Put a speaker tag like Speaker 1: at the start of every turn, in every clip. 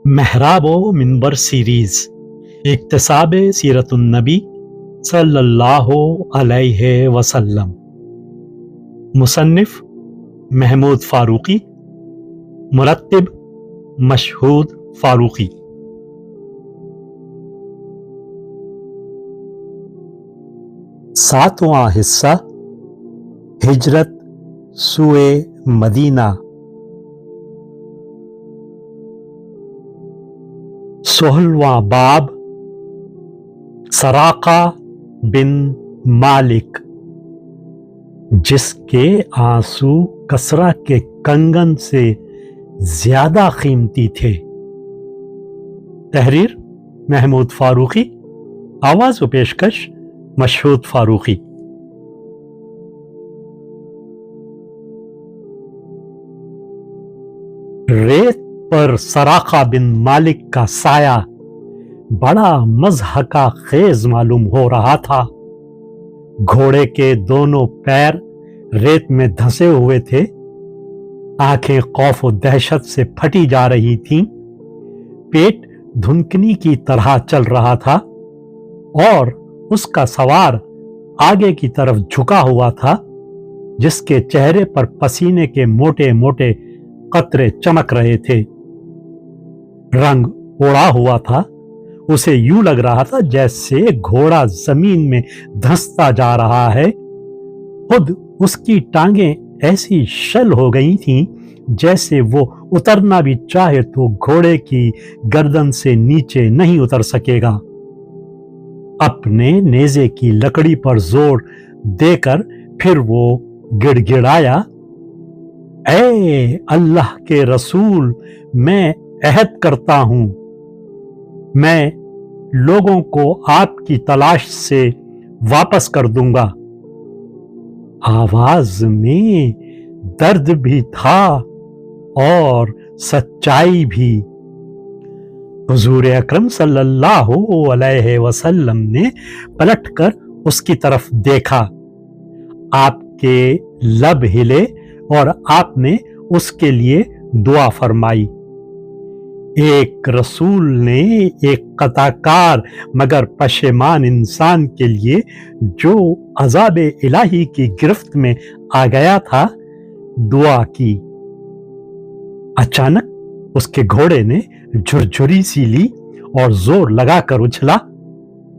Speaker 1: महराब व मिंबर सीरीज इक्तसाब सीरतुन्नबी सल्लल्लाहु अलैहि वसल्लम। मुसन्निफ महमूद फारूकी, मुरत्तिब मशहूद फारूकी। सातवां हिस्सा हिजरत सुए मदीना। सोहलवां बाब सराका बिन मालिक, जिसके आंसू कसरा के कंगन से ज्यादा कीमती थे। तहरीर महमूद फारूकी, आवाज व पेशकश मशहूद फारूकी। रेत पर सराका बिन मालिक का साया बड़ा मज़हका खेज मालूम हो रहा था। घोड़े के दोनों पैर रेत में धंसे हुए थे, आंखें खौफ और दहशत से फटी जा रही थीं, पेट धुनकनी की तरह चल रहा था और उसका सवार आगे की तरफ झुका हुआ था, जिसके चेहरे पर पसीने के मोटे मोटे कतरे चमक रहे थे। रंग ओढ़ा हुआ था। उसे यूं लग रहा था जैसे घोड़ा जमीन में धंसता जा रहा है। खुद उसकी टांगें ऐसी शल हो गई थीं जैसे वो उतरना भी चाहे तो घोड़े की गर्दन से नीचे नहीं उतर सकेगा। अपने नेज़े की लकड़ी पर जोर देकर फिर वो गिड़गिड़ाया, ऐ अल्लाह के रसूल, मैं अहद करता हूं, मैं लोगों को आपकी तलाश से वापस कर दूंगा। आवाज में दर्द भी था और सच्चाई भी। हुजूर अकरम सल्लल्लाहु अलैहि वसल्लम ने पलटकर उसकी तरफ देखा। आपके लब हिले और आपने उसके लिए दुआ फरमाई। एक रसूल ने एक कताकार मगर पशेमान इंसान के लिए जो अज़ाब इलाही की गिरफ्त में आ गया था, दुआ की। अचानक उसके घोड़े ने झुरझुरी सी ली और जोर लगाकर उछला।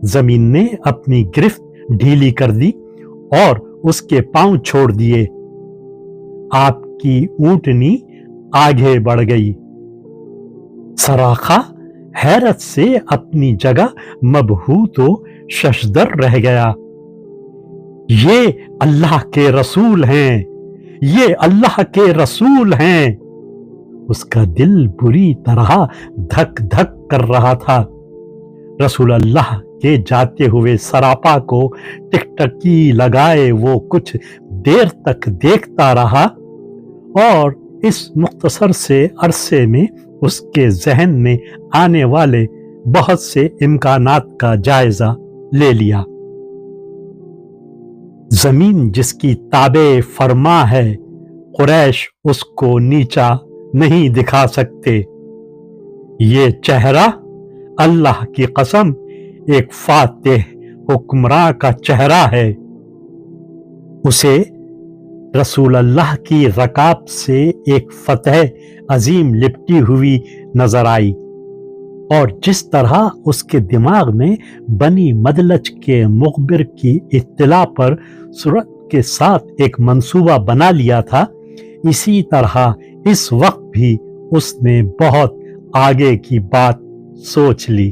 Speaker 1: जमीन ने अपनी गिरफ्त ढीली कर दी और उसके पांव छोड़ दिए। आपकी ऊंटनी आगे बढ़ गई। सराखा हैरत से अपनी जगह मबहूत व शशदर रह गया। ये अल्लाह के रसूल हैं, ये अल्लाह के रसूल हैं। उसका दिल बुरी तरह धक धक कर रहा था। रसूल अल्लाह के जाते हुए सरापा को टिकटकी लगाए वो कुछ देर तक देखता रहा और इस मुख्तसर से अरसे में उसके जहन में आने वाले बहुत से इम्कानात का जायजा ले लिया। जमीन जिसकी ताबे फरमा है, कुरैश उसको नीचा नहीं दिखा सकते। ये चेहरा अल्लाह की कसम एक फातेह हुक्मरां का चेहरा है। उसे रसूल अल्लाह की रकाब से एक फतह अजीम लिपटी हुई नजर आई और जिस तरह उसके दिमाग में बनी मदलज के मुखबिर की इत्तला पर सूरत के साथ एक मंसूबा बना लिया था, इसी तरह इस वक्त भी उसने बहुत आगे की बात सोच ली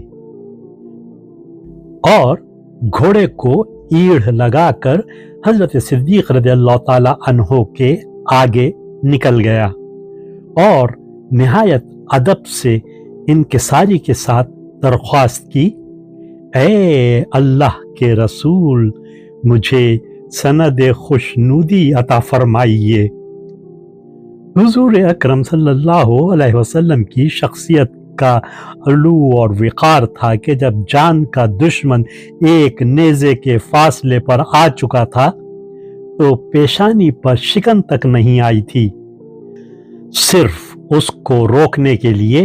Speaker 1: और घोड़े को ईढ़ लगाकर हजरत सिद्दीक रज़ियल्लाहु ताला अन्हो के आगे निकल गया और निहायत अदब से इनकिसारी के साथ दरख्वास्त की, ऐ अल्लाह के रसूल, मुझे सनद खुशनूदी अता फरमाइए। हुजूर अकरम सल्लल्लाहु अलैहि वसल्लम की शख्सियत का अलू और विकार था कि जब जान का दुश्मन एक नेज़े के फासले पर आ चुका था तो पेशानी पर शिकन तक नहीं आई थी। सिर्फ उसको रोकने के लिए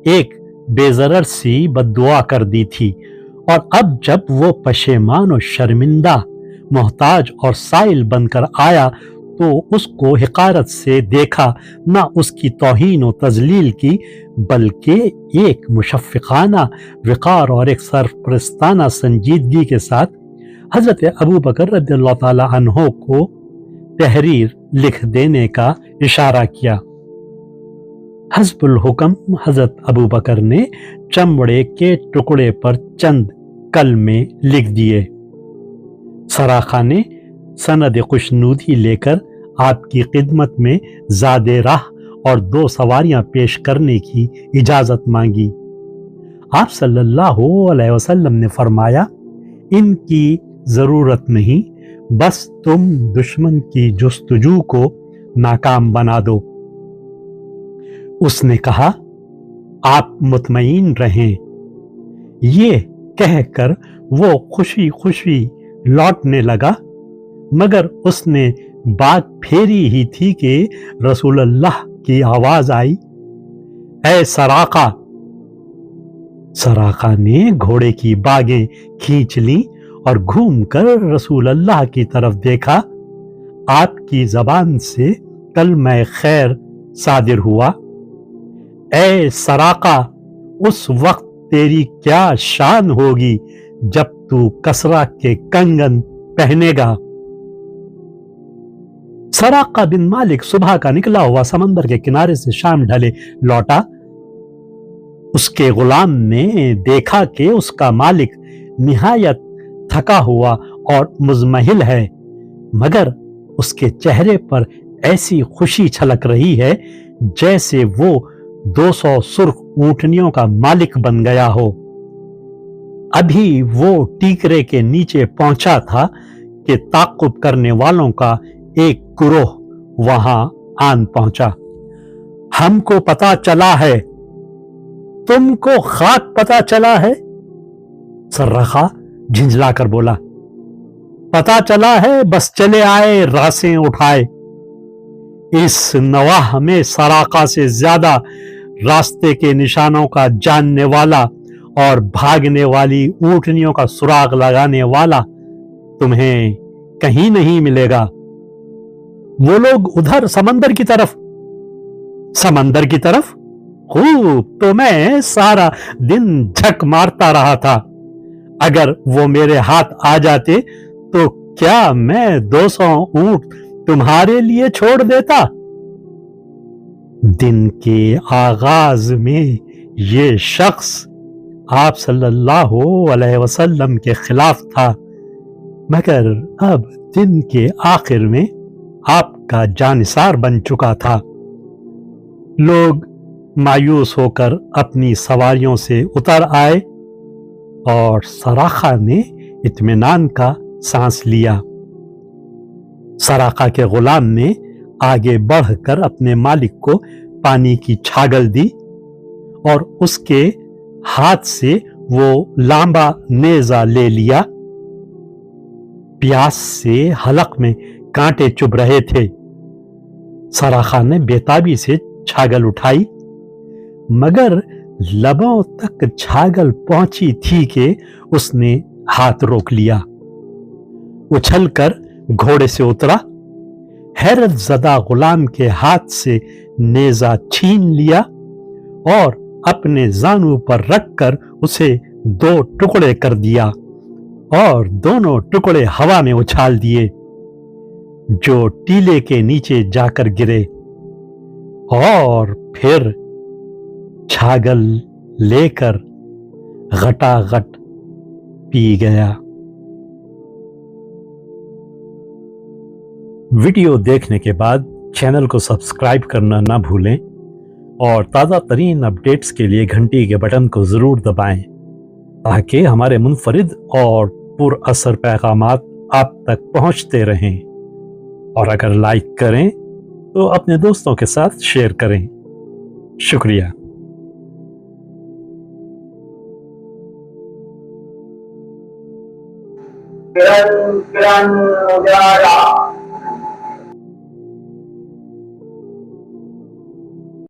Speaker 1: एक बेजरर सी बद्दुआ कर दी थी, और अब जब वो पशेमान और शर्मिंदा, मोहताज और साइल बनकर आया तो उसको हिकारत से देखा, न उसकी तौहीन और तजलील की, बल्कि एक मुशफ़िक़ाना विक़ार और एक सरपरस्ताना संजीदगी के साथ हज़रत अबू बकर रज़ियल्लाहु ताला अन्हो को तहरीर लिख देने का इशारा किया। हस्बुल हुक्म हज़रत अबू बकर ने चमड़े के टुकड़े पर चंद कलमे लिख दिए। सराखा ने सनद खुशनूदी लेकर आपकी खिदमत में ज़ादे राह और 2 सवारियां पेश करने की इजाजत मांगी। आप सल्लल्लाहु अलैहि वसल्लम ने फरमाया, इनकी जरूरत नहीं, बस तुम दुश्मन की जुस्तजू को नाकाम बना दो। उसने कहा, आप मुतमईन रहें। ये कहकर वो खुशी खुशी लौटने लगा, मगर उसने बात फेरी ही थी कि रसूलुल्लाह की आवाज आई, ऐ सराका। सराका ने घोड़े की बागें खींच ली और घूमकर रसूलुल्लाह की तरफ देखा। आपकी जबान से कलमा खैर सादिर हुआ, ऐ सराका, उस वक्त तेरी क्या शान होगी जब तू कसरा के कंगन पहनेगा। सराका बिन मालिक सुबह का निकला हुआ समंदर के किनारे से शाम ढले लौटा। उसके गुलाम ने देखा कि उसका मालिक निहायत थका हुआ और मुजमहिल है, मगर उसके चेहरे पर ऐसी खुशी छलक रही है जैसे वो 200 सुर्ख ऊंटनियों का मालिक बन गया हो। अभी वो टीकरे के नीचे पहुंचा था कि ताक़ुब करने वालों का एक गुरोह वहां आन पहुंचा। हमको पता चला है। तुमको खाक पता चला है? सर्रखा झिंझलाकर बोला, पता चला है, बस चले आए रासें उठाए। इस नवाह में सराका से ज्यादा रास्ते के निशानों का जानने वाला और भागने वाली ऊंटनियों का सुराग लगाने वाला तुम्हें कहीं नहीं मिलेगा। वो लोग उधर समंदर की तरफ। समंदर की तरफ? खूब, तो मैं सारा दिन झक मारता रहा था। अगर वो मेरे हाथ आ जाते तो क्या मैं 200 ऊंट तुम्हारे लिए छोड़ देता? दिन के आगाज में ये शख्स आप सल्लल्लाहु अलैहि वसल्लम के खिलाफ था, मगर अब दिन के आखिर में आपका जानिसार बन चुका था। लोग मायूस होकर अपनी सवारियों से उतर आए और सराखा ने इत्मीनान का सांस लिया। सराखा के गुलाम ने आगे बढ़कर अपने मालिक को पानी की छागल दी और उसके हाथ से वो लांबा नेजा ले लिया। प्यास से हलक में कांटे चुभ रहे थे। सराखा ने बेताबी से छागल उठाई, मगर लबों तक छागल पहुंची थी कि उसने हाथ रोक लिया। उछलकर घोड़े से उतरा, हैरत ज़दा गुलाम के हाथ से नेजा छीन लिया और अपने जानू पर रखकर उसे 2 टुकड़े कर दिया और दोनों टुकड़े हवा में उछाल दिए, जो टीले के नीचे जाकर गिरे, और फिर छागल लेकर घटाघट पी गया। वीडियो देखने के बाद चैनल को सब्सक्राइब करना ना भूलें और ताज़ा तरीन अपडेट्स के लिए घंटी के बटन को ज़रूर दबाएं ताकि हमारे मुनफरिद और पुरअसर पैगामात आप तक पहुंचते रहें। और अगर लाइक करें तो अपने दोस्तों के साथ शेयर करें। शुक्रिया।
Speaker 2: किरण किरण उजाला